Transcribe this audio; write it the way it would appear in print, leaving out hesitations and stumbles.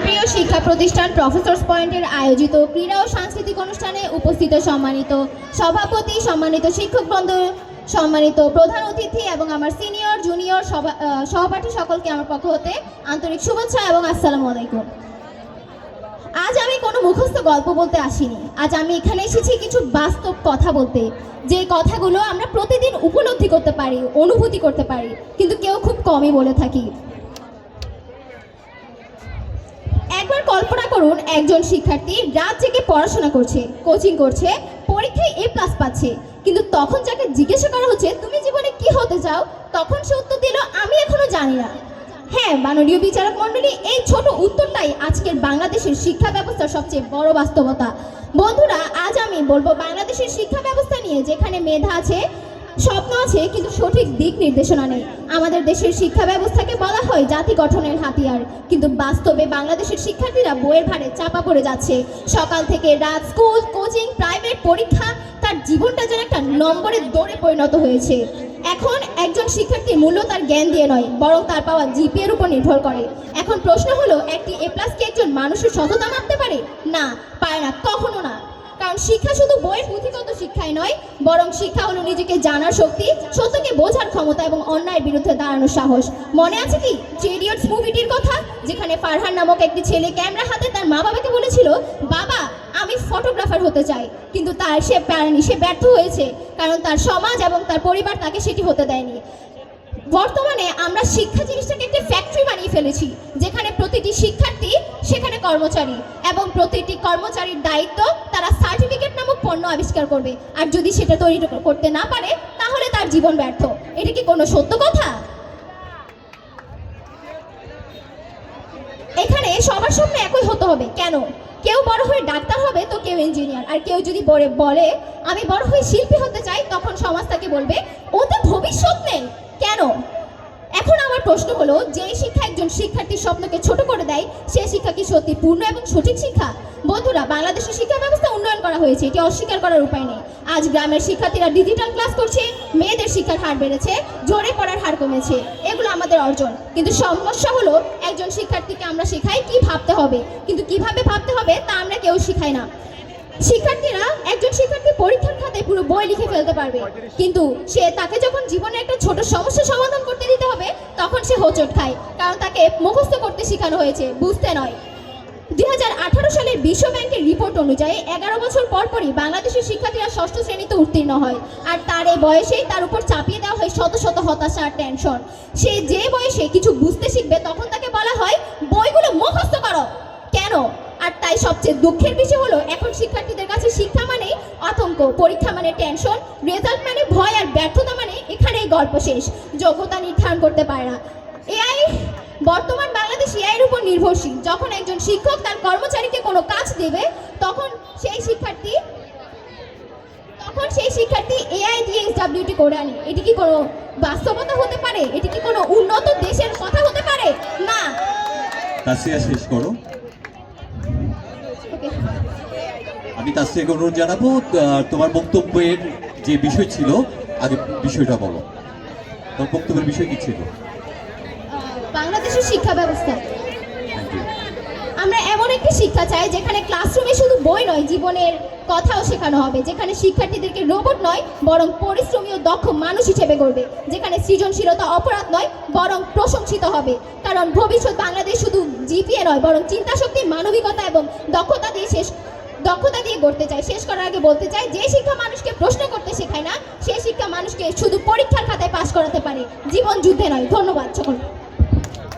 প্রিয় শিক্ষা প্রতিষ্ঠান প্রফেসরস পয়েন্টের আয়োজিত ক্রীড়া ও সাংস্কৃতিক অনুষ্ঠানে উপস্থিত সম্মানিত সভাপতি, সম্মানিত শিক্ষকবৃন্দ, সম্মানিত প্রধান অতিথি এবং আমার সিনিয়র জুনিয়র সহপাঠী সকলকে আমার পক্ষ হতে আন্তরিক শুভেচ্ছা এবং আসসালামু আলাইকুম। আজ আমি কোনো মুখস্থ গল্প বলতে আসিনি। আজ আমি এখানে এসেছি কিছু বাস্তব কথা বলতে, যে কথাগুলো আমরা প্রতিদিন উপলব্ধি করতে পারি, অনুভূতি করতে পারি, কিন্তু কেউ খুব কমই বলে থাকি। একবার কল্পনা করুন, একজন শিক্ষার্থী রাত জেগে পড়াশোনা করছে, কোচিং করছে, পরীক্ষায় A+ পাচ্ছে, কিন্তু তখন যাকে জিজ্ঞাসা করা হচ্ছে তুমি জীবনে কি হতে চাও, তখন সে উত্তর দিল আমি এখনো জানি না। হ্যাঁ, মাননীয় বিচারক মণ্ডলী, এই ছোট উত্তরটাই আজকের বাংলাদেশের শিক্ষা ব্যবস্থার সবচেয়ে বড় বাস্তবতা। বন্ধুরা, আজ আমি বলবো বাংলাদেশের শিক্ষা ব্যবস্থা নিয়ে, যেখানে মেধা আছে, স্বপ্ন আছে, কিন্তু সঠিক দিক নির্দেশনা নেই। আমাদের দেশের শিক্ষা ব্যবস্থাকে বলা হয় জাতি গঠনের হাতিয়ার, কিন্তু বাস্তবে বাংলাদেশের শিক্ষার্থীরা বইয়ের ভারে চাপা পড়ে যাচ্ছে। সকাল থেকে রাত স্কুল, কোচিং, প্রাইভেট, পরীক্ষা, তার জীবনটা যেন একটা নম্বরের দৌড়ে পরিণত হয়েছে। এখন একজন শিক্ষার্থীর মূল্য তার জ্ঞান দিয়ে নয়, বরং তার পাওয়া GPA এর উপর নির্ভর করে। এখন প্রশ্ন হলো, একটি A+ কি একজন মানুষের সততা মাপতে পারে? না, পারে না, কখনো না। কারণ শিক্ষা শুধু বইয়ের পুঁথিগত শিক্ষাই নয়, বরং শিক্ষা হলো নিজেকে জানার শক্তি, সত্যকে বোঝার ক্ষমতা এবং অন্যায়ের বিরুদ্ধে দাঁড়ানোর সাহস। মনে আছে কি থ্রি ইডিয়টস মুভিটির কথা, যেখানে ফারহান নামক একটি ছেলে ক্যামেরা হাতে তার মা বাবাকে বলেছিল, বাবা আমি ফটোগ্রাফার হতে চাই, কিন্তু সে পারেনি, সে ব্যর্থ হয়েছে, কারণ তার সমাজ এবং তার পরিবার তাকে সেটি হতে দেয়নি। বর্তমানে আমরা শিক্ষা জিনিসটাকে একটি ফ্যাক্টরি বানিয়ে ফেলেছি, যেখানে প্রতিটি শিক্ষার্থী সেখানে কর্মচারী, এবং প্রতিটি কর্মচারীর দায়িত্ব তারা সার্টিফিকেট নামক পণ্য আবিষ্কার করবে, আর যদি সেটা তৈরি করতে না পারে তাহলে তার জীবন ব্যর্থ। এটা কি কোনো সত্য কথা? এখানে সবার স্বপ্ন একই হতে হবে কেন? কেউ বড় হয়ে ডাক্তার হবে, তো কেউ ইঞ্জিনিয়ার, আর কেউ যদি বলে আমি বড় হয়ে শিল্পী হতে চাই, তখন সমাজ তাকে বলবে ওতে ভবিষ্যৎ নেই। কেন? এখন আমার প্রশ্ন হলো, যে শিক্ষা একজন শিক্ষার্থীর স্বপ্নকে ছোট করে দেয়, সে শিক্ষা কি সত্যি পূর্ণ এবং সঠিক শিক্ষা? বন্ধুরা, বাংলাদেশের শিক্ষা ব্যবস্থা উন্নয়ন করা হয়েছে, এটি অস্বীকার করার উপায় নেই। আজ গ্রামের শিক্ষার্থীরা ডিজিটাল ক্লাস করছে, মেয়েদের শিক্ষার হার বেড়েছে, জোরে পড়ার হার কমেছে, এগুলো আমাদের অর্জন। কিন্তু সমস্যা হলো, একজন শিক্ষার্থীকে আমরা শেখাই কি ভাবতে হবে, কিন্তু কিভাবে ভাবতে হবে তা আমরা কেউ শিখাই না। একজন শিক্ষার্থী পরীক্ষার খাতায় পুরো বই লিখে ফেলতে পারবে, কিন্তু তাকে যখন জীবনে একটা ছোট সমস্যা সমাধান করতে দিতে হবে, তখন সে হোঁচট খায়, কারণ তাকে মুখস্থ করতে শেখানো হয়েছে, বুঝতে নয়। 2018 সালের বিশ্ব ব্যাংকের রিপোর্ট অনুযায়ী 11 বছর পরই বাংলাদেশের শিক্ষার্থীরা 6ষ্ঠ শ্রেণীতে উত্তীর্ণ হয়, আর তার এই বয়সেই তার উপর চাপিয়ে দেওয়া হয় শত শত হতাশা আর টেনশন। সে যে বয়সে কিছু বুঝতে শিখবে, তখন তাকে বলা হয় বইগুলো মুখস্থ করো। কেন? আর তাই সবচেয়ে দুঃখের বিষয় হলো, এখন শিক্ষার্থীদের কাছে শিক্ষা মানে আতঙ্ক, পরীক্ষা মানে টেনশন, রেজাল্ট মানে ভয়, আর ব্যর্থতা মানে এখানেই গল্প শেষ। যোগ্যতা নির্ধারণ করতে পারে না। বর্তমান বাংলাদেশ AI এর উপর নির্ভরশীল। যখন একজন শিক্ষক তার কর্মচারীকে কোনো কাজ দেবে, তখন সেই শিক্ষার্থী AI দিয়ে SWT করে আনে। এটি কি কোনো বাস্তবতা হতে পারে? এটি কি কোনো উন্নত দেশের কথা হতে পারে? না। তাসিয়া, শেষ করো। আমি তাসিয়াকে অনুরোধ জানাবো, তোমার বক্তব্যের যে বিষয় ছিল, আগে বিষয়টা বলো। তোমার বক্তব্যের বিষয় কি ছিল? বাংলাদেশের শিক্ষা ব্যবস্থা, আমরা এমন একটি শিক্ষা চাই যেখানে ক্লাসরুমে শুধু বই নয়, জীবনের কথাও শেখানো হবে, যেখানে শিক্ষার্থীদেরকে রোবট নয়, বরং পরিশ্রমী ও দক্ষ মানুষ হিসেবে গড়বে, যেখানে সৃজনশীলতা অপরাধ নয়, বরং প্রশংসিত হবে। কারণ ভবিষ্যৎ বাংলাদেশ শুধু GPA নয়, বরং চিন্তাশক্তি, মানবিকতা এবং দক্ষতা দিয়ে গড়তে চাই। শেষ করার আগে বলতে চাই, যে শিক্ষা মানুষকে প্রশ্ন করতে শেখায় না, সেই শিক্ষা মানুষকে শুধু পরীক্ষার খাতায় পাশ করাতে পারে, জীবন যুদ্ধে নয়। ধন্যবাদ সকল।